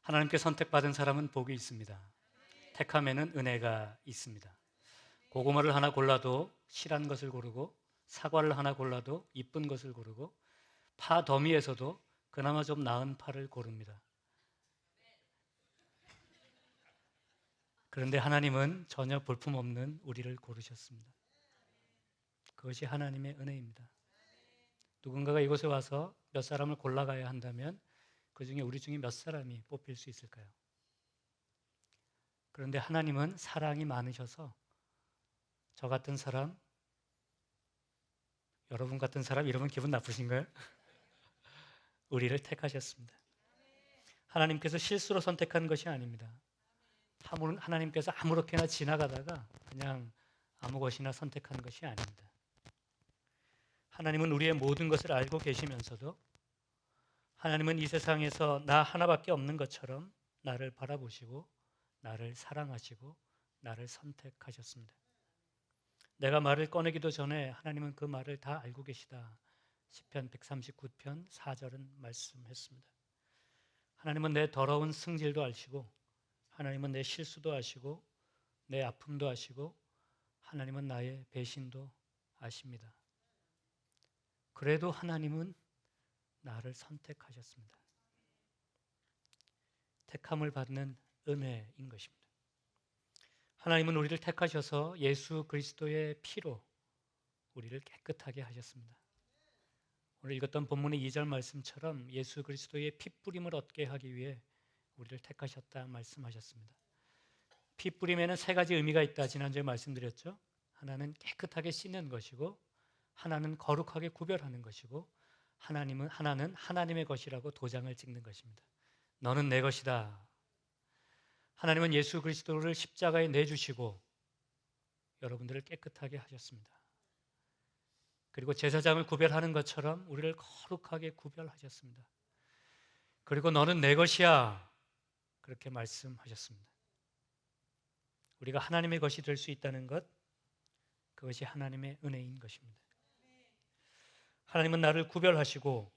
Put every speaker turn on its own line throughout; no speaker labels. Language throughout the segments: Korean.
하나님께 선택받은 사람은 복이 있습니다. 택함에는 은혜가 있습니다. 고구마를 하나 골라도 실한 것을 고르고, 사과를 하나 골라도 이쁜 것을 고르고, 파 더미에서도 그나마 좀 나은 파를 고릅니다. 그런데 하나님은 전혀 볼품없는 우리를 고르셨습니다. 그것이 하나님의 은혜입니다. 누군가가 이곳에 와서 몇 사람을 골라가야 한다면 그 중에 우리 중에 몇 사람이 뽑힐 수 있을까요? 그런데 하나님은 사랑이 많으셔서 저 같은 사람, 여러분 같은 사람 이러면 기분 나쁘신가요? 우리를 택하셨습니다. 하나님께서 실수로 선택한 것이 아닙니다. 하나님께서 아무렇게나 지나가다가 그냥 아무 것이나 선택한 것이 아닙니다. 하나님은 우리의 모든 것을 알고 계시면서도 하나님은 이 세상에서 나 하나밖에 없는 것처럼 나를 바라보시고 나를 사랑하시고 나를 선택하셨습니다. 내가 말을 꺼내기도 전에 하나님은 그 말을 다 알고 계시다. 시편 139편 4절은 말씀했습니다. 하나님은 내 더러운 승질도 아시고 하나님은 내 실수도 아시고 내 아픔도 아시고 하나님은 나의 배신도 아십니다. 그래도 하나님은 나를 선택하셨습니다. 택함을 받는 은혜인 것입니다. 하나님은 우리를 택하셔서 예수 그리스도의 피로 우리를 깨끗하게 하셨습니다. 오늘 읽었던 본문의 2절 말씀처럼 예수 그리스도의 피뿌림을 얻게 하기 위해 우리를 택하셨다 말씀하셨습니다. 피뿌림에는 세 가지 의미가 있다 지난주에 말씀드렸죠. 하나는 깨끗하게 씻는 것이고, 하나는 거룩하게 구별하는 것이고, 하나는 하나님의 것이라고 도장을 찍는 것입니다. 너는 내 것이다. 하나님은 예수 그리스도를 십자가에 내주시고 여러분들을 깨끗하게 하셨습니다. 그리고 제사장을 구별하는 것처럼 우리를 거룩하게 구별하셨습니다. 그리고 너는 내 것이야 그렇게 말씀하셨습니다. 우리가 하나님의 것이 될 수 있다는 것, 그것이 하나님의 은혜인 것입니다. 하나님은 나를 구별하시고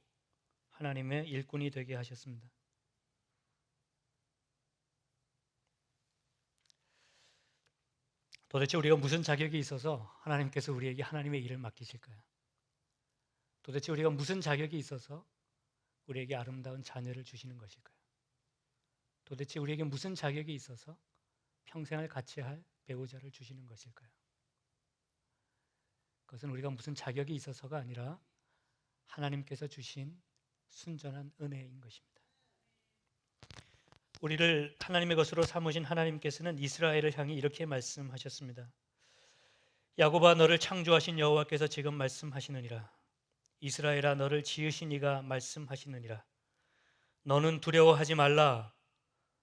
하나님의 일꾼이 되게 하셨습니다. 도대체 우리가 무슨 자격이 있어서 하나님께서 우리에게 하나님의 일을 맡기실까요? 도대체 우리가 무슨 자격이 있어서 우리에게 아름다운 자녀를 주시는 것일까요? 도대체 우리에게 무슨 자격이 있어서 평생을 같이 할 배우자를 주시는 것일까요? 그것은 우리가 무슨 자격이 있어서가 아니라 하나님께서 주신 순전한 은혜인 것입니다. 우리를 하나님의 것으로 삼으신 하나님께서는 이스라엘을 향해 이렇게 말씀하셨습니다. 야곱아 너를 창조하신 여호와께서 지금 말씀하시느니라. 이스라엘아 너를 지으신 이가 말씀하시느니라. 너는 두려워하지 말라.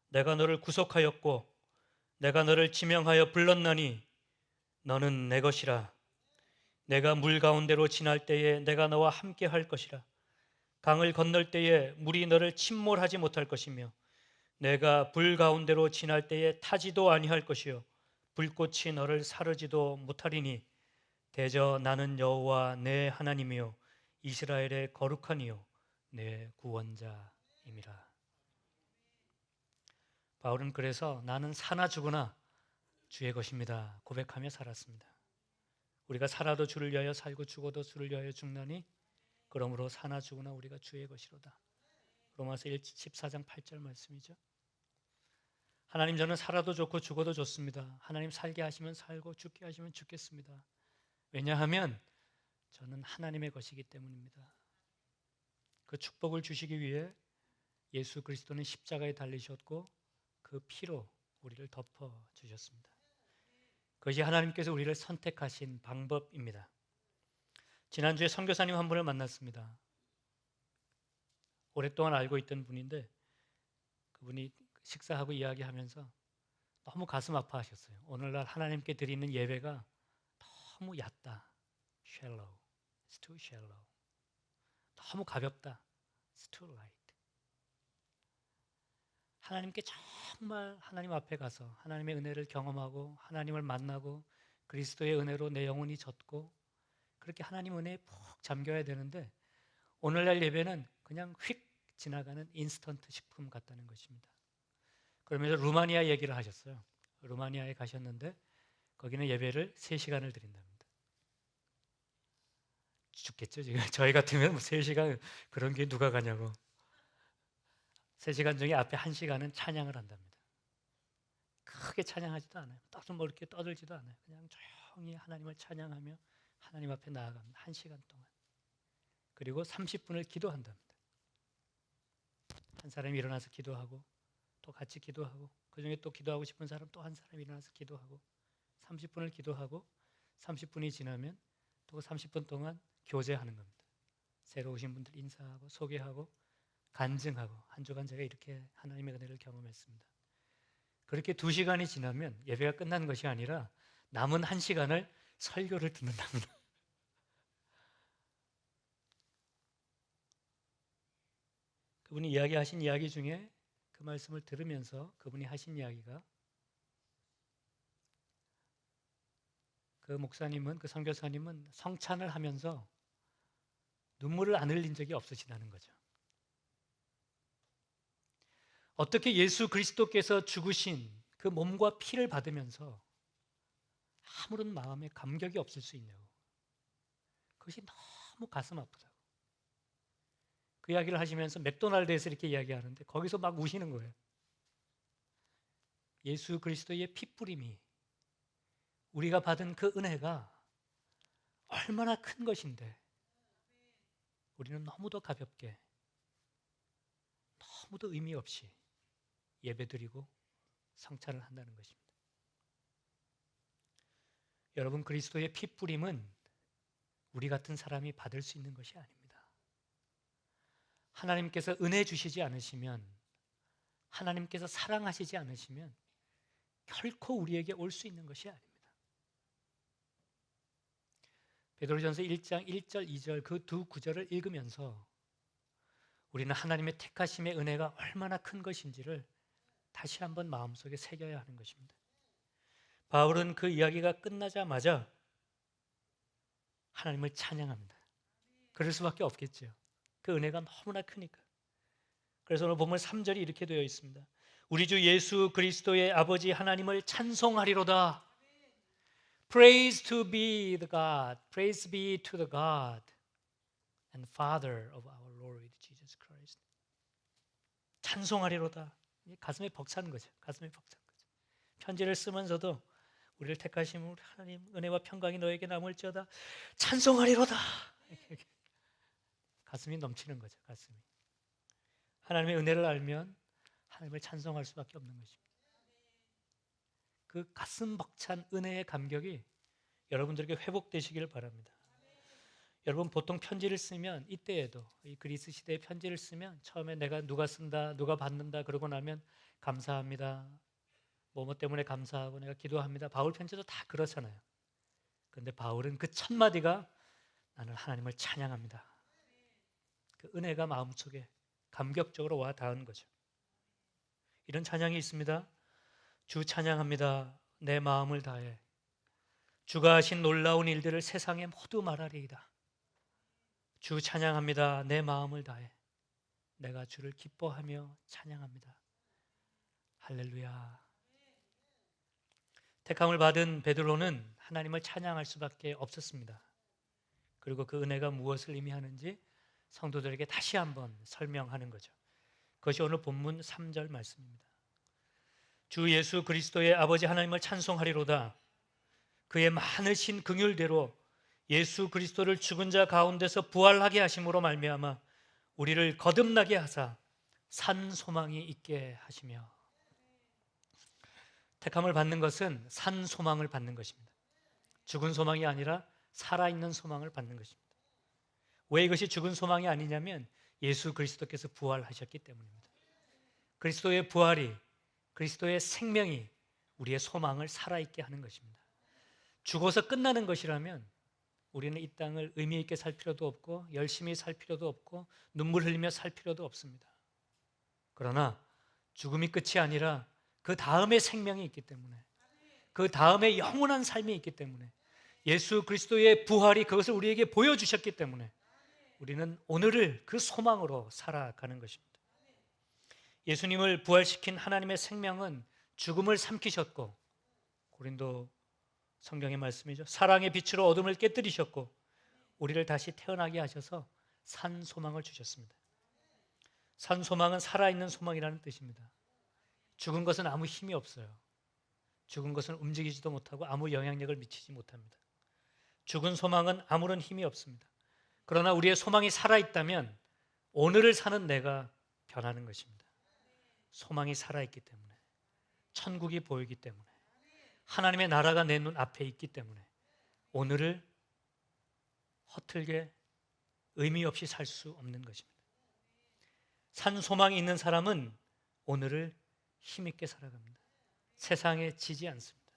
내가 너를 구속하였고 내가 너를 지명하여 불렀나니 너는 내 것이라. 내가 물 가운데로 지날 때에 내가 너와 함께 할 것이라. 강을 건널 때에 물이 너를 침몰하지 못할 것이며 내가 불 가운데로 지날 때에 타지도 아니할 것이요 불꽃이 너를 사르지도 못하리니 대저 나는 여호와 내 하나님이요 이스라엘의 거룩한 이요 내 구원자임이라. 바울은 그래서 나는 사나 죽으나 주의 것입니다 고백하며 살았습니다. 우리가 살아도 주를 위하여 살고 죽어도 주를 위하여 죽나니 그러므로 사나 죽으나 우리가 주의 것이로다. 로마서 14장 8절 말씀이죠. 하나님 저는 살아도 좋고 죽어도 좋습니다. 하나님 살게 하시면 살고 죽게 하시면 죽겠습니다. 왜냐하면 저는 하나님의 것이기 때문입니다. 그 축복을 주시기 위해 예수 그리스도는 십자가에 달리셨고 그 피로 우리를 덮어 주셨습니다. 그것이 하나님께서 우리를 선택하신 방법입니다. 지난주에 선교사님 한 분을 만났습니다. 오랫동안 알고 있던 분인데 그분이 식사하고 이야기하면서 너무 가슴 아파하셨어요. 오늘날 하나님께 드리는 예배가 너무 얕다. shallow. It's too shallow. 너무 가볍다. It's too light. 하나님께 정말 하나님 앞에 가서 하나님의 은혜를 경험하고 하나님을 만나고 그리스도의 은혜로 내 영혼이 젖고 그렇게 하나님 은혜에 푹 잠겨야 되는데 오늘날 예배는 그냥 휙 지나가는 인스턴트 식품 같다는 것입니다. 그러면서 루마니아 얘기를 하셨어요. 루마니아에 가셨는데 거기는 예배를 3시간을 드린답니다. 죽겠죠 지금. 저희 같으면 뭐 3시간 그런 게 누가 가냐고. 3시간 중에 앞에 1시간은 찬양을 한답니다. 크게 찬양하지도 않아요. 떠들 뭐 이렇게 떠들지도 않아요. 그냥 조용히 하나님을 찬양하며 하나님 앞에 나아갑니다. 1시간 동안. 그리고 30분을 기도한답니다. 한 사람이 일어나서 기도하고 또 같이 기도하고 그중에 또 기도하고 싶은 사람 또 한 사람이 일어나서 기도하고 30분을 기도하고 30분이 지나면 또 30분 동안 교제하는 겁니다. 새로 오신 분들 인사하고 소개하고 간증하고 한 주간 제가 이렇게 하나님의 은혜를 경험했습니다. 그렇게 2시간이 지나면 예배가 끝난 것이 아니라 남은 1시간을 설교를 듣는답니다. 그분이 이야기하신 이야기 중에 그 말씀을 들으면서 그분이 하신 이야기가 그 목사님은 그 선교사님은 성찬을 하면서 눈물을 안 흘린 적이 없으시다는 거죠. 어떻게 예수 그리스도께서 죽으신 그 몸과 피를 받으면서 아무런 마음에 감격이 없을 수 있냐고. 그것이 너무 가슴 아프다고. 그 이야기를 하시면서 맥도날드에서 이렇게 이야기하는데 거기서 막 우시는 거예요. 예수 그리스도의 피뿌림이 우리가 받은 그 은혜가 얼마나 큰 것인데 우리는 너무도 가볍게 너무도 의미 없이 예배드리고 성찬을 한다는 것입니다. 여러분, 그리스도의 피뿌림은 우리 같은 사람이 받을 수 있는 것이 아닙니다. 하나님께서 은혜 주시지 않으시면, 하나님께서 사랑하시지 않으시면 결코 우리에게 올 수 있는 것이 아닙니다. 베드로전서 1장 1절 2절 그 두 구절을 읽으면서 우리는 하나님의 택하심의 은혜가 얼마나 큰 것인지를 다시 한번 마음속에 새겨야 하는 것입니다. 바울은 그 이야기가 끝나자마자 하나님을 찬양합니다. 그럴 수밖에 없겠죠. 그 은혜가 너무나 크니까. 그래서 오늘 본문 3절이 이렇게 되어 있습니다. 우리 주 예수 그리스도의 아버지 하나님을 찬송하리로다. Praise to be the God. Praise be to the God and Father of our Lord Jesus Christ. 찬송하리로다. 가슴에 벅찬 거죠. 가슴에 벅찬 거죠. 편지를 쓰면서도 우리를 택하신 우리 하나님 은혜와 평강이 너에게 남을지어다. 찬송하리로다. 가슴이 넘치는 거죠. 가슴이. 하나님의 은혜를 알면 하나님을 찬송할 수밖에 없는 것입니다. 그 가슴 벅찬 은혜의 감격이 여러분들에게 회복되시기를 바랍니다. 여러분 보통 편지를 쓰면 이때에도 이 그리스 시대의 편지를 쓰면 처음에 내가 누가 쓴다, 누가 받는다 그러고 나면 감사합니다. 뭐뭐 때문에 감사하고 내가 기도합니다. 바울 편지도 다 그렇잖아요. 그런데 바울은 그 첫 마디가 나는 하나님을 찬양합니다. 그 은혜가 마음속에 감격적으로 와 닿은 거죠. 이런 찬양이 있습니다. 주 찬양합니다. 내 마음을 다해 주가 하신 놀라운 일들을 세상에 모두 말하리이다. 주 찬양합니다. 내 마음을 다해 내가 주를 기뻐하며 찬양합니다. 할렐루야. 택함을 받은 베드로는 하나님을 찬양할 수밖에 없었습니다. 그리고 그 은혜가 무엇을 의미하는지 성도들에게 다시 한번 설명하는 거죠. 그것이 오늘 본문 3절 말씀입니다. 주 예수 그리스도의 아버지 하나님을 찬송하리로다. 그의 많으신 긍휼대로 예수 그리스도를 죽은 자 가운데서 부활하게 하심으로 말미암아 우리를 거듭나게 하사 산 소망이 있게 하시며. 택함을 받는 것은 산 소망을 받는 것입니다. 죽은 소망이 아니라 살아있는 소망을 받는 것입니다. 왜 이것이 죽은 소망이 아니냐면 예수 그리스도께서 부활하셨기 때문입니다. 그리스도의 부활이, 그리스도의 생명이 우리의 소망을 살아있게 하는 것입니다. 죽어서 끝나는 것이라면 우리는 이 땅을 의미 있게 살 필요도 없고 열심히 살 필요도 없고 눈물 흘리며 살 필요도 없습니다. 그러나 죽음이 끝이 아니라 그 다음에 생명이 있기 때문에, 그 다음에 영원한 삶이 있기 때문에, 예수 그리스도의 부활이 그것을 우리에게 보여주셨기 때문에 우리는 오늘을 그 소망으로 살아가는 것입니다. 예수님을 부활시킨 하나님의 생명은 죽음을 삼키셨고, 고린도 성경의 말씀이죠. 사랑의 빛으로 어둠을 깨뜨리셨고 우리를 다시 태어나게 하셔서 산 소망을 주셨습니다. 산 소망은 살아있는 소망이라는 뜻입니다. 죽은 것은 아무 힘이 없어요. 죽은 것은 움직이지도 못하고 아무 영향력을 미치지 못합니다. 죽은 소망은 아무런 힘이 없습니다. 그러나 우리의 소망이 살아있다면 오늘을 사는 내가 변하는 것입니다. 소망이 살아있기 때문에, 천국이 보이기 때문에, 하나님의 나라가 내 눈 앞에 있기 때문에 오늘을 허틀게 의미 없이 살 수 없는 것입니다. 산 소망이 있는 사람은 오늘을 힘있게 살아갑니다. 세상에 지지 않습니다.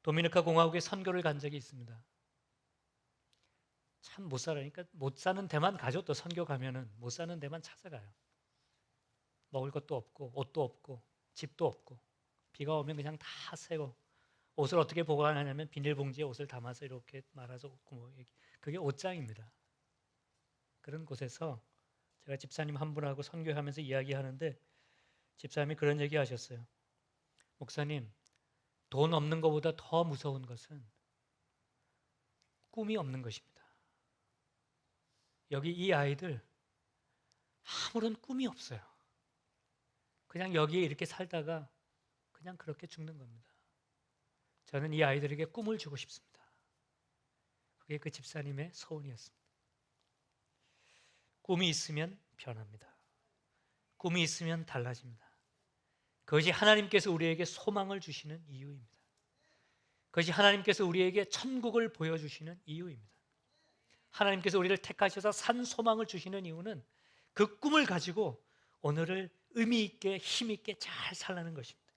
도미니카 공화국에 선교를 간 적이 있습니다. 참 못 살아니까 못 사는 데만 가죠. 또 선교 가면은 못 사는 데만 찾아가요. 먹을 것도 없고 옷도 없고 집도 없고 비가 오면 그냥 다 새고, 옷을 어떻게 보관하냐면 비닐봉지에 옷을 담아서 이렇게 말아서 그게 옷장입니다. 그런 곳에서 제가 집사님 한 분하고 선교하면서 이야기하는데 집사님이 그런 얘기 하셨어요. 목사님, 돈 없는 것보다 더 무서운 것은 꿈이 없는 것입니다. 여기 이 아이들 아무런 꿈이 없어요. 그냥 여기에 이렇게 살다가 그냥 그렇게 죽는 겁니다. 저는 이 아이들에게 꿈을 주고 싶습니다. 그게 그 집사님의 소원이었습니다. 꿈이 있으면 변합니다. 꿈이 있으면 달라집니다. 그것이 하나님께서 우리에게 소망을 주시는 이유입니다. 그것이 하나님께서 우리에게 천국을 보여주시는 이유입니다. 하나님께서 우리를 택하셔서 산 소망을 주시는 이유는 그 꿈을 가지고 오늘을 의미 있게 힘 있게 잘 살라는 것입니다.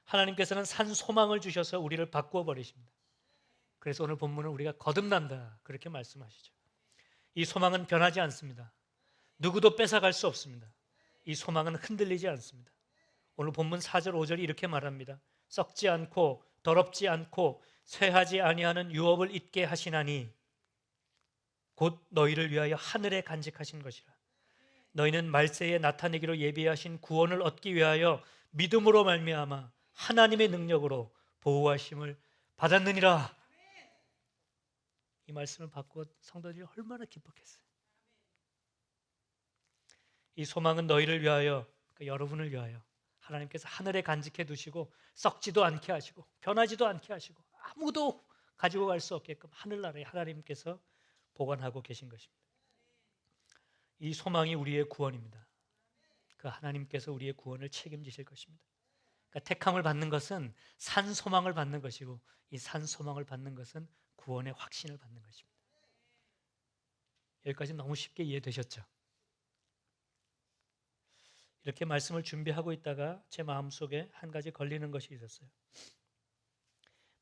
하나님께서는 산 소망을 주셔서 우리를 바꾸어 버리십니다. 그래서 오늘 본문은 우리가 거듭난다 그렇게 말씀하시죠. 이 소망은 변하지 않습니다. 누구도 뺏어갈 수 없습니다. 이 소망은 흔들리지 않습니다. 오늘 본문 4절 5절이 이렇게 말합니다. 썩지 않고 더럽지 않고 쇠하지 아니하는 유업을 잊게 하시나니 곧 너희를 위하여 하늘에 간직하신 것이라. 너희는 말세에 나타내기로 예비하신 구원을 얻기 위하여 믿음으로 말미암아 하나님의 능력으로 보호하심을 받았느니라. 이 말씀을 받고 성도들이 얼마나 기뻤겠어요. 이 소망은 너희를 위하여, 그러니까 여러분을 위하여 하나님께서 하늘에 간직해 두시고 썩지도 않게 하시고 변하지도 않게 하시고 아무도 가지고 갈 수 없게끔 하늘나라에 하나님께서 보관하고 계신 것입니다. 이 소망이 우리의 구원입니다. 그 하나님께서 우리의 구원을 책임지실 것입니다. 그러니까 택함을 받는 것은 산 소망을 받는 것이고 이 산 소망을 받는 것은 구원의 확신을 받는 것입니다. 여기까지 너무 쉽게 이해되셨죠? 이렇게 말씀을 준비하고 있다가 제 마음속에 한 가지 걸리는 것이 있었어요.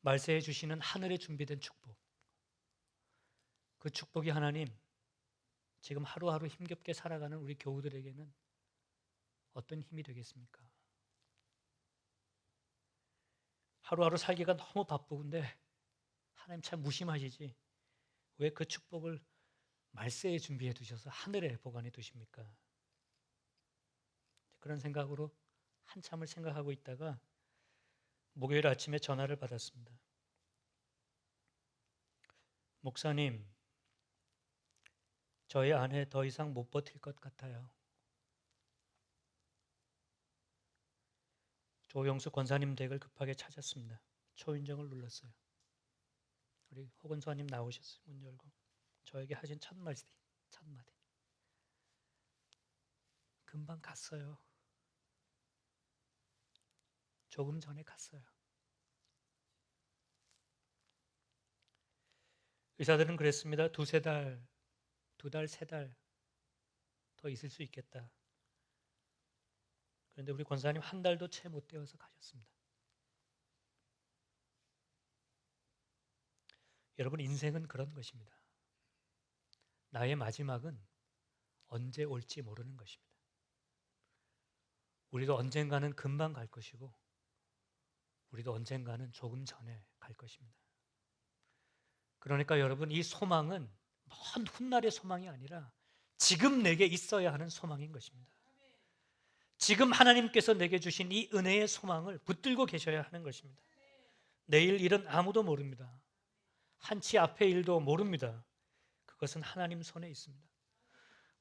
말세에 주시는 하늘에 준비된 축복. 그 축복이 하나님 지금 하루하루 힘겹게 살아가는 우리 교우들에게는 어떤 힘이 되겠습니까? 하루하루 살기가 너무 바쁘근데 하나님 참 무심하시지 왜 그 축복을 말세에 준비해 두셔서 하늘에 보관해 두십니까? 그런 생각으로 한참을 생각하고 있다가 목요일 아침에 전화를 받았습니다. 목사님, 저희 아내 더 이상 못 버틸 것 같아요. 조영수 권사님 댁을 급하게 찾았습니다. 초인종을 눌렀어요. 우리 호건수아님 나오셨어요. 문 열고 저에게 하신 첫 마디. 금방 갔어요. 조금 전에 갔어요. 의사들은 그랬습니다. 두세 달, 세 달 더 있을 수 있겠다. 그런데 우리 권사님 한 달도 채 못 되어서 가셨습니다. 여러분, 인생은 그런 것입니다. 나의 마지막은 언제 올지 모르는 것입니다. 우리도 언젠가는 금방 갈 것이고 우리도 언젠가는 조금 전에 갈 것입니다. 그러니까 여러분, 이 소망은 먼 훗날의 소망이 아니라 지금 내게 있어야 하는 소망인 것입니다. 지금 하나님께서 내게 주신 이 은혜의 소망을 붙들고 계셔야 하는 것입니다. 내일 일은 아무도 모릅니다. 한치 앞의 일도 모릅니다. 그것은 하나님 손에 있습니다.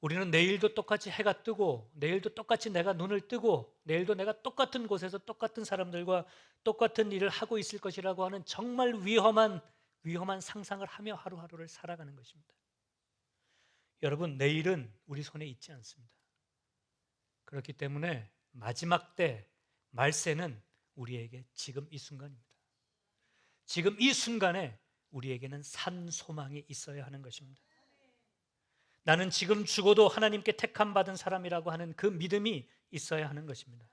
우리는 내일도 똑같이 해가 뜨고, 내일도 똑같이 내가 눈을 뜨고, 내일도 내가 똑같은 곳에서 똑같은 사람들과 똑같은 일을 하고 있을 것이라고 하는 정말 위험한 상상을 하며 하루하루를 살아가는 것입니다. 여러분, 내일은 우리 손에 있지 않습니다. 그렇기 때문에 마지막 때 말세는 우리에게 지금 이 순간입니다. 지금 이 순간에 우리에게는 산 소망이 있어야 하는 것입니다. 나는 지금 죽어도 하나님께 택함 받은 사람이라고 하는 그 믿음이 있어야 하는 것입니다.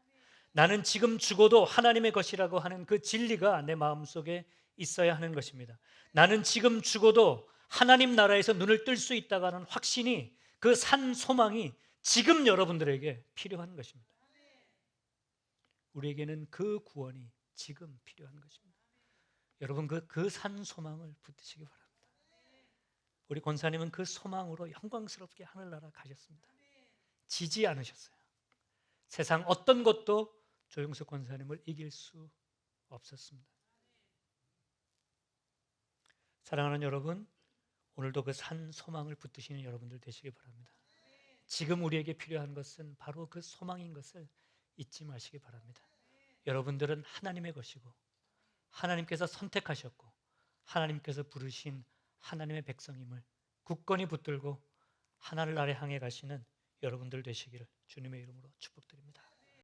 나는 지금 죽어도 하나님의 것이라고 하는 그 진리가 내 마음속에 있어야 하는 것입니다. 나는 지금 죽어도 하나님 나라에서 눈을 뜰 수 있다고 하는 확신이, 그 산 소망이 지금 여러분들에게 필요한 것입니다. 우리에게는 그 구원이 지금 필요한 것입니다. 여러분, 그 산 소망을 붙드시기 바랍니다. 우리 권사님은 그 소망으로 영광스럽게 하늘나라 가셨습니다. 지지 않으셨어요. 세상 어떤 것도 조용석 권사님을 이길 수 없었습니다. 사랑하는 여러분, 오늘도 그 산 소망을 붙드시는 여러분들 되시기 바랍니다. 지금 우리에게 필요한 것은 바로 그 소망인 것을 잊지 마시기 바랍니다. 여러분들은 하나님의 것이고, 하나님께서 선택하셨고, 하나님께서 부르신 하나님의 백성임을 굳건히 붙들고 하늘나라에 향해 가시는 여러분들 되시기를 주님의 이름으로 축복드립니다.